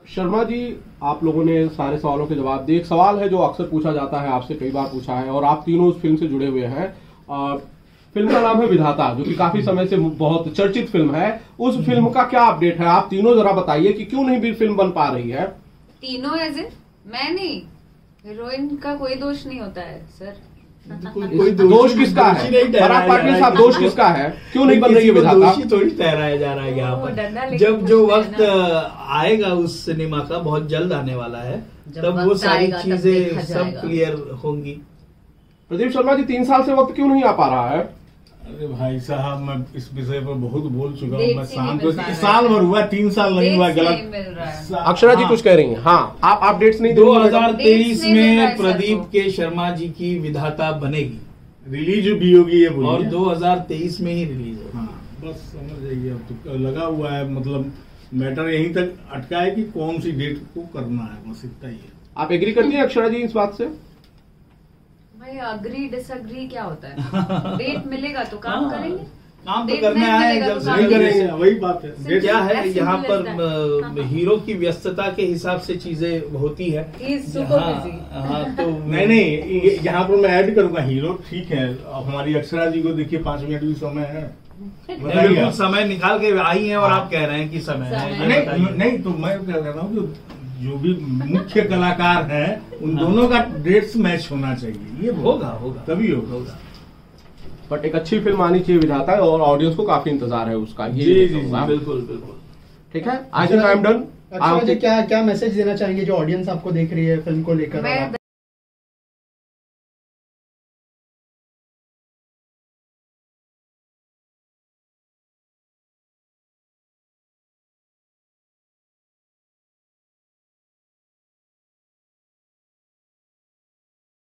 शर्मा जी, आप लोगों ने सारे सवालों के जवाब दिए। एक सवाल है जो अक्सर पूछा जाता है, आपसे कई बार पूछा है, और आप तीनों उस फिल्म से जुड़े हुए हैं। फिल्म का नाम है विधाता, जो कि काफी समय से बहुत चर्चित फिल्म है। उस फिल्म का क्या अपडेट है? आप तीनों जरा बताइए कि क्यों नहीं भी फिल्म बन पा रही है। तीनों एज इन मैं नहीं, हीरोइन का कोई दोष नहीं होता है सर। कोई दोष किसका है? फरहाद पाटिल साहब, दोष किसका है? क्यों नहीं बन रही है विधाता? दोषी थोड़ी ठहराया जा रहा है यहाँ पर। जब जो वक्त आएगा उस सिनेमा का, बहुत जल्द आने वाला है, तब वो सारी चीजें सब क्लियर होंगी। प्रदीप शर्मा जी, 3 साल से वक्त क्यों नहीं आ पा रहा है? अरे भाई साहब, मैं इस विषय पर बहुत बोल चुका हूँ। मैं शांत साल भर हुआ, 3 साल नहीं हुआ, गलत। अक्षरा जी कुछ कह रही हैं। हाँ, आप अपडेट्स नहीं। 2023 में प्रदीप के शर्मा जी की विधाता बनेगी, रिलीज भी होगी ये बोलिए, और 2023 में ही रिलीज होगी। हाँ, बस समझ जाइए। अब तो लगा हुआ है, मतलब मैटर यहीं तक अटका है कि कौन सी डेट को करना है, बस इतना ही है। आप एग्री करती हैं अक्षरा जी इस बात से? भाई अग्री डिसअग्री क्या होता है? डेट मिलेगा तो काम करेंगे, काम तो करना है, जब नहीं करेंगे वही बात है। क्या है यहाँ पर हीरो की व्यस्तता के हिसाब से चीजें होती है। हाँ, तो नहीं, यहाँ पर मैं ऐड करूंगा, हीरो ठीक है। हमारी अक्षरा जी को देखिए, 5 मिनट भी समय है, बिल्कुल समय निकाल के आई हैं, और आप कह रहे हैं कि समय है। नहीं, तो मैं क्या कह रहा हूँ, जो भी मुख्य कलाकार हैं उन दोनों का डेट्स मैच होना चाहिए। ये होगा तभी होगा। बट एक अच्छी फिल्म आनी चाहिए विधाता, और ऑडियंस को काफी इंतजार है उसका। जी, बिल्कुल। ठीक है, I think I am done. अच्छा, क्या मैसेज देना चाहेंगे जो ऑडियंस आपको देख रही है फिल्म को लेकर?